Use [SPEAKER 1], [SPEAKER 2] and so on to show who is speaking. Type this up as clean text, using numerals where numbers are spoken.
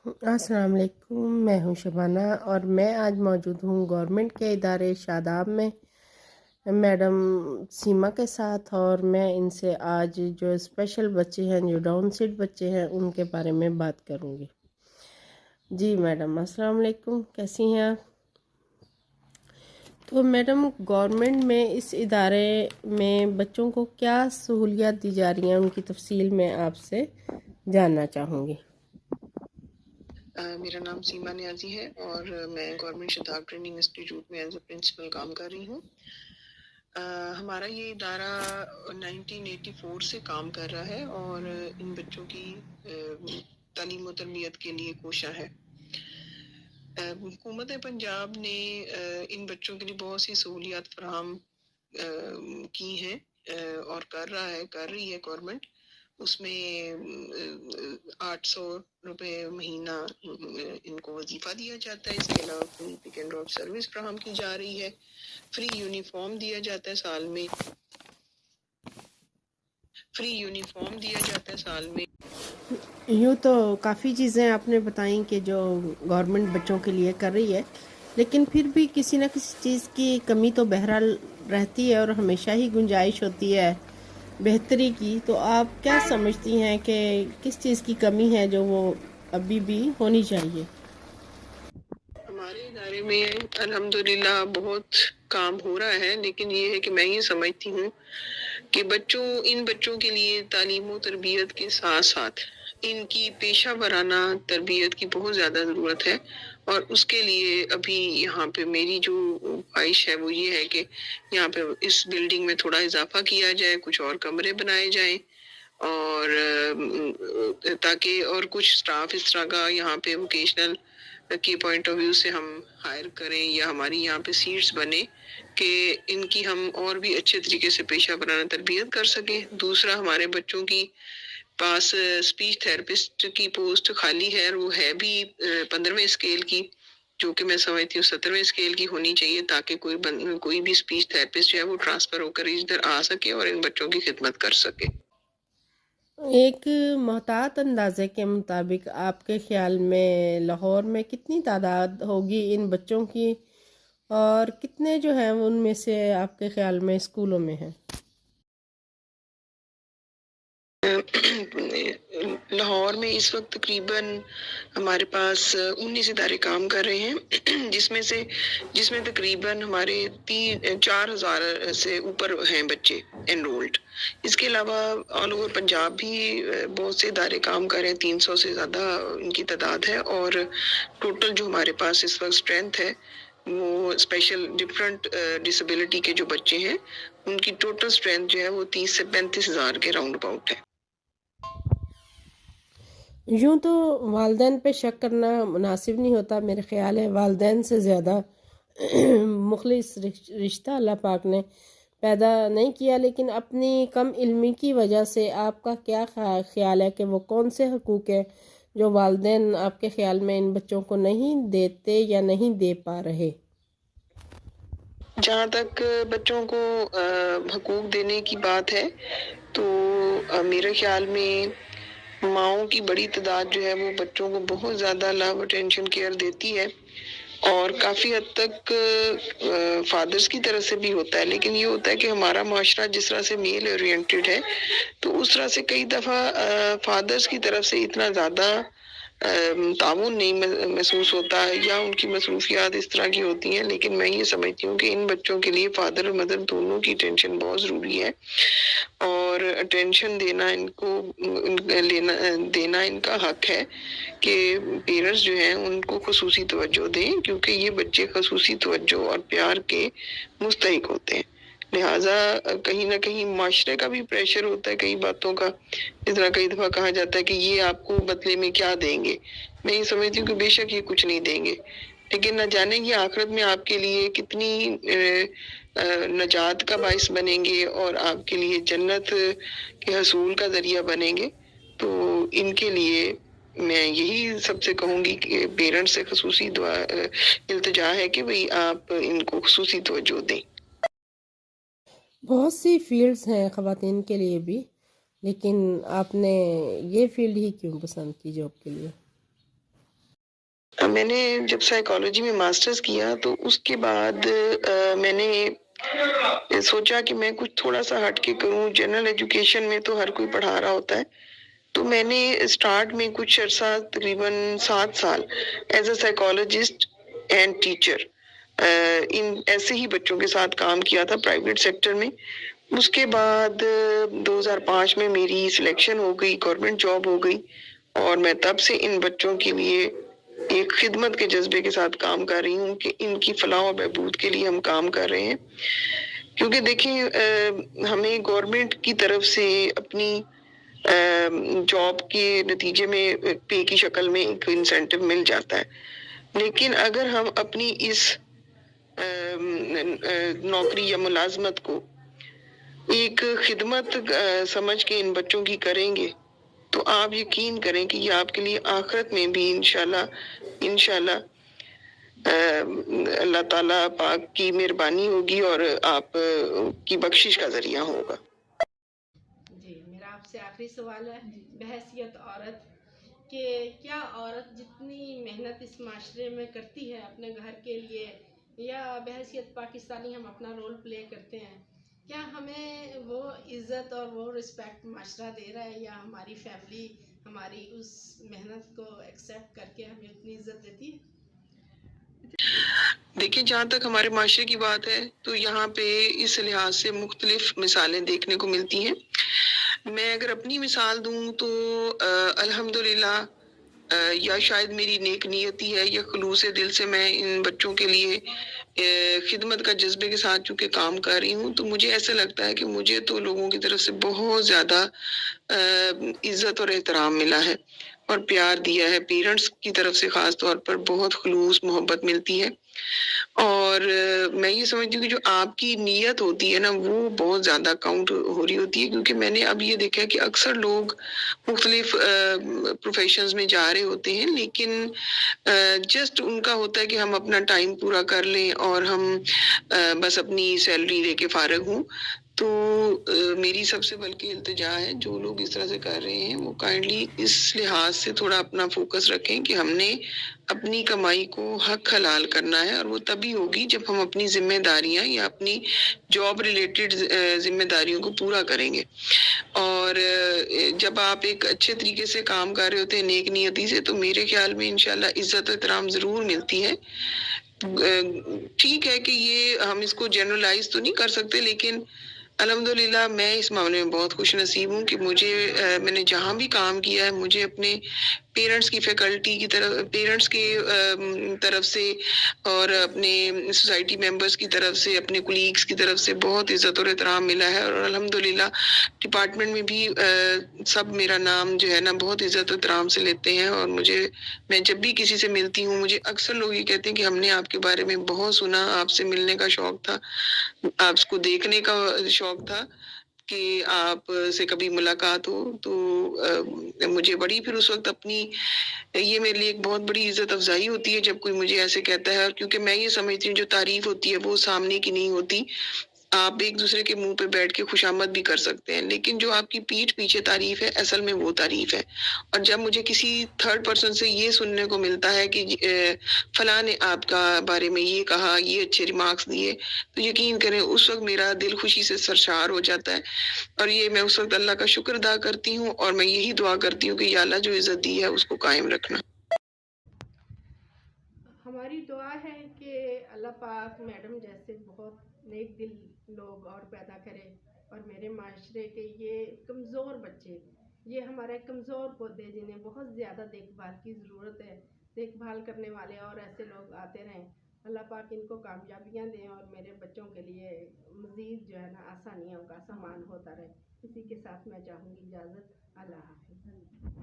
[SPEAKER 1] السلام علیکم، میں ہوں شبانہ اور میں آج موجود ہوں گورنمنٹ کے ادارے شاداب میں میڈم سیما کے ساتھ، اور میں ان سے آج جو اسپیشل بچے ہیں، جو ڈاؤن سیٹ بچے ہیں، ان کے بارے میں بات کروں گی۔ جی میڈم، السلام علیکم، کیسی ہیں آپ؟ تو میڈم، گورنمنٹ میں اس ادارے میں بچوں کو کیا سہولیات دی جا رہی ہیں، ان کی تفصیل میں آپ سے جاننا چاہوں گی۔
[SPEAKER 2] میرا نام سیما نیازی ہے اور میں گورنمنٹ شاداب ٹریننگ انسٹیٹیوٹ میں ایز اے پرنسپل کام کر رہی ہوں۔ ہمارا یہ ادارہ 1984 سے کام کر رہا ہے اور ان بچوں کی تعلیم و تربیت کے لیے کوشاں ہے۔ حکومت پنجاب نے ان بچوں کے لیے بہت سی سہولیات فراہم کی ہیں اور کر رہی ہے گورنمنٹ۔ اس میں 800 روپے مہینہ ان کو وظیفہ دیا جاتا ہے۔ اس کے علاوہ free pick and drop service فراہم کی جا رہی ہے۔ فری یونیفارم دیا جاتا ہے سال میں۔
[SPEAKER 1] یوں تو کافی چیزیں آپ نے بتائیں کہ جو گورنمنٹ بچوں کے لیے کر رہی ہے، لیکن پھر بھی کسی نہ کسی چیز کی کمی تو بہرحال رہتی ہے اور ہمیشہ ہی گنجائش ہوتی ہے بہتری کی۔ تو آپ کیا سمجھتی ہیں کہ کس چیز کی کمی ہے جو وہ ابھی بھی ہونی چاہیے؟
[SPEAKER 2] ہمارے ادارے میں الحمدللہ بہت کام ہو رہا ہے، لیکن یہ ہے کہ میں یہ سمجھتی ہوں کہ ان بچوں کے لیے تعلیم و تربیت کے ساتھ ساتھ ان کی پیشہ ورانہ تربیت کی بہت زیادہ ضرورت ہے، اور اس کے لیے ابھی یہاں پہ میری جو خواہش ہے وہ یہ ہے کہ یہاں پہ اس بلڈنگ میں تھوڑا اضافہ کیا جائے، کچھ اور کمرے بنائے جائیں، اور تاکہ اور کچھ سٹاف اس طرح کا یہاں پہ ووکیشنل کے پوائنٹ آف ویو سے ہم ہائر کریں، یا ہماری یہاں پہ سیٹس بنے کہ ان کی ہم اور بھی اچھے طریقے سے پیشہ ورانہ تربیت کر سکیں۔ دوسرا، ہمارے بچوں کی پاس اسپیچ تھراپسٹ کی پوسٹ خالی ہے، اور وہ ہے بھی 15ویں اسکیل کی، جو کہ میں سمجھتی ہوں 17ویں اسکیل کی ہونی چاہیے، تاکہ کوئی بھی اسپیچ تھراپسٹ جو ہے وہ ٹرانسفر ہو کر ادھر آ سکے اور ان بچوں کی خدمت کر سکے۔
[SPEAKER 1] ایک محتاط اندازے کے مطابق آپ کے خیال میں لاہور میں کتنی تعداد ہوگی ان بچوں کی، اور کتنے جو ہیں ان میں سے آپ کے خیال میں اسکولوں میں ہیں؟
[SPEAKER 2] لاہور میں اس وقت تقریباً ہمارے پاس 19 ادارے کام کر رہے ہیں، جس میں تقریباً ہمارے 4,000 سے اوپر ہیں بچے انرولڈ۔ اس کے علاوہ آل اوور پنجاب بھی بہت سے ادارے کام کر رہے ہیں، 300 سے زیادہ ان کی تعداد ہے، اور ٹوٹل جو ہمارے پاس اس وقت اسٹرینتھ ہے وہ اسپیشل ڈفرینٹ ڈسیبلٹی کے جو بچے ہیں ان کی ٹوٹل اسٹرینتھ جو ہے وہ 30 سے 35 ہزار کے راؤنڈ اباؤٹ ہے۔
[SPEAKER 1] یوں تو والدین پہ شک کرنا مناسب نہیں ہوتا، میرے خیال ہے والدین سے زیادہ مخلص رشتہ اللہ پاک نے پیدا نہیں کیا، لیکن اپنی کم علمی کی وجہ سے آپ کا کیا خیال ہے کہ وہ کون سے حقوق ہیں جو والدین آپ کے خیال میں ان بچوں کو نہیں دیتے یا نہیں دے پا رہے؟
[SPEAKER 2] جہاں تک بچوں کو حقوق دینے کی بات ہے تو میرے خیال میں ماؤں کی بڑی تعداد جو ہے وہ بچوں کو بہت زیادہ لو اٹینشن کیئر دیتی ہے، اور کافی حد تک فادرز کی طرف سے بھی ہوتا ہے، لیکن یہ ہوتا ہے کہ ہمارا معاشرہ جس طرح سے میل اورینٹڈ ہے تو اس طرح سے کئی دفعہ فادرز کی طرف سے اتنا زیادہ تعاون نہیں محسوس ہوتا، یا ان کی مصروفیات اس طرح کی ہوتی ہیں۔ لیکن میں یہ سمجھتی ہوں کہ ان بچوں کے لیے فادر اور مدر دونوں کی اٹینشن بہت ضروری ہے، اور اٹینشن دینا ان کا حق ہے کہ پیرنٹس جو ہیں ان کو خصوصی توجہ دیں، کیونکہ یہ بچے خصوصی توجہ اور پیار کے مستحق ہوتے ہیں۔ لہٰذا کہیں نہ کہیں معاشرے کا بھی پریشر ہوتا ہے کئی باتوں کا، اس طرح کئی دفعہ کہا جاتا ہے کہ یہ آپ کو بدلے میں کیا دیں گے۔ میں یہ سمجھتی ہوں کہ بے شک یہ کچھ نہیں دیں گے، لیکن نہ جانے یہ آخرت میں آپ کے لیے کتنی نجات کا باعث بنیں گے اور آپ کے لیے جنت کے حصول کا ذریعہ بنیں گے۔ تو ان کے لیے میں یہی سب سے کہوں گی کہ پیرنٹس سے خصوصی التجا ہے کہ بھئی آپ ان کو خصوصی توجہ دیں۔
[SPEAKER 1] بہت سی فیلڈز ہیں خواتین کے لیے بھی، لیکن آپ نے یہ فیلڈ ہی کیوں پسند کی جاب کے لیے؟
[SPEAKER 2] میں نے جب سائیکالوجی میں ماسٹرز کیا تو اس کے بعد میں نے سوچا کہ میں کچھ تھوڑا سا ہٹ کے کروں. جنرل ایجوکیشن میں تو ہر کوئی پڑھا رہا ہوتا ہے، تو میں نے اسٹارٹ میں کچھ عرصہ تقریباً 7 سال as a psychologist and teacher ان ایسے ہی بچوں کے ساتھ کام کیا تھا پرائیویٹ سیکٹر میں. اس کے بعد 2005 میں میری سلیکشن ہو گئی، گورنمنٹ جاب ہو گئی، اور میں تب سے ان بچوں کے لیے ایک خدمت کے جذبے کے ساتھ کام کر رہی ہوں کہ ان کی فلاح و بہبود کے لیے ہم کام کر رہے ہیں. کیونکہ دیکھیں ہمیں گورنمنٹ کی طرف سے اپنی جاب کے نتیجے میں پے کی شکل میں ایک انسینٹو مل جاتا ہے، لیکن اگر ہم اپنی اس نوکری یا ملازمت کو ایک خدمت سمجھ کے ان بچوں کی کریں گے تو آپ یقین کریں کہ یہ آپ کے لیے آخرت میں بھی انشاءاللہ اللہ تعالیٰ پاک کی مہربانی ہوگی اور آپ کی بخشش کا ذریعہ ہوگا.
[SPEAKER 1] جی میرا آپ سے آخری سوال ہے بحیثیت عورت کہ کیا عورت جتنی محنت اس معاشرے میں کرتی ہے اپنے گھر کے لیے یا بحیثیت پاکستانی ہم اپنا رول پلے کرتے ہیں، کیا ہمیں وہ عزت اور وہ رسپیکٹ معاشرہ دے رہا ہے یا ہماری فیملی ہماری اس محنت کو ایکسیپٹ کر کے ہمیں اتنی عزت دیتی ہے؟
[SPEAKER 2] دیکھیں جہاں تک ہمارے معاشرے کی بات ہے تو یہاں پہ اس لحاظ سے مختلف مثالیں دیکھنے کو ملتی ہیں. میں اگر اپنی مثال دوں تو الحمدللہ یا شاید میری نیک نیتی ہے یا خلوص دل سے میں ان بچوں کے لیے خدمت کا جذبے کے ساتھ چونکہ کام کر رہی ہوں، تو مجھے ایسا لگتا ہے کہ مجھے تو لوگوں کی طرف سے بہت زیادہ عزت اور احترام ملا ہے اور پیار دیا ہے. پیرنٹس کی طرف سے خاص طور پر بہت خلوص محبت ملتی ہے، اور میں یہ سمجھتی ہوں کہ جو آپ کی نیت ہوتی ہے نا وہ بہت زیادہ کاؤنٹ ہو رہی ہوتی ہے. کیونکہ میں نے اب یہ دیکھا ہے کہ اکثر لوگ مختلف پروفیشنز میں جا رہے ہوتے ہیں، لیکن جسٹ ان کا ہوتا ہے کہ ہم اپنا ٹائم پورا کر لیں اور ہم بس اپنی سیلری لے کے فارغ ہوں. تو میری سب سے بلکہ التجا ہے جو لوگ اس طرح سے کر رہے ہیں وہ کائنڈلی اس لحاظ سے تھوڑا اپنا فوکس رکھیں کہ ہم نے اپنی کمائی کو حق حلال کرنا ہے، اور وہ تبھی ہوگی جب ہم اپنی ذمہ داریاں یا اپنی جاب ریلیٹڈ ذمہ داریوں کو پورا کریں گے. اور جب آپ ایک اچھے طریقے سے کام کر رہے ہوتے ہیں نیک نیتی سے، تو میرے خیال میں انشاءاللہ عزت و احترام ضرور ملتی ہے. ٹھیک ہے کہ یہ ہم اس کو جنرلائز تو نہیں کر سکتے، لیکن الحمدللہ میں اس معاملے میں بہت خوش نصیب ہوں کہ میں نے جہاں بھی کام کیا ہے مجھے اپنے پیرنٹس کی فیکلٹی کی طرف، پیرنٹس کی طرف سے اور اپنے سوسائٹی ممبرس کی طرف سے، اپنے کولیگز کی طرف سے بہت عزت اور احترام ملا ہے. اور الحمدللہ ڈپارٹمنٹ میں بھی سب میرا نام جو ہے نا بہت عزت و احترام سے لیتے ہیں. اور میں جب بھی کسی سے ملتی ہوں مجھے اکثر لوگ یہ کہتے ہیں کہ ہم نے آپ کے بارے میں بہت سنا، آپ سے ملنے کا شوق تھا، آپ کو دیکھنے کا شوق تھا کہ آپ سے کبھی ملاقات ہو. تو مجھے بڑی پھر اس وقت اپنی یہ میرے لیے ایک بہت بڑی عزت افزائی ہوتی ہے جب کوئی مجھے ایسے کہتا ہے. اور کیونکہ میں یہ سمجھتی ہوں جو تعریف ہوتی ہے وہ سامنے کی نہیں ہوتی، آپ ایک دوسرے کے منہ پہ بیٹھ کے خوشامد بھی کر سکتے ہیں، لیکن جو آپ کی پیٹھ پیچھے تعریف ہے اصل میں وہ تعریف ہے. اور جب مجھے کسی تھرڈ پرسن سے یہ سننے کو ملتا ہے کہ فلاں نے آپ کا بارے میں یہ کہا، یہ اچھے ریمارکس دیے، تو یقین کریں اس وقت میرا دل خوشی سے سرشار ہو جاتا ہے. اور یہ میں اس وقت اللہ کا شکر ادا کرتی ہوں، اور میں یہی دعا کرتی ہوں کہ یا اللہ جو عزت دی ہے اس کو قائم رکھنا.
[SPEAKER 1] ہماری دعا ہے کہ اللہ پاک میڈم جیسے بہت نیک دل لوگ اور پیدا کرے، اور میرے معاشرے کے یہ کمزور بچے، یہ ہمارے کمزور پودے جنہیں بہت زیادہ دیکھ بھال کی ضرورت ہے، دیکھ بھال کرنے والے اور ایسے لوگ آتے رہیں. اللہ پاک ان کو کامیابیاں دیں اور میرے بچوں کے لیے مزید جو ہے نا آسانیوں کا سامان ہوتا رہے. اسی کے ساتھ میں چاہوں گی اجازت. اللہ حافظ.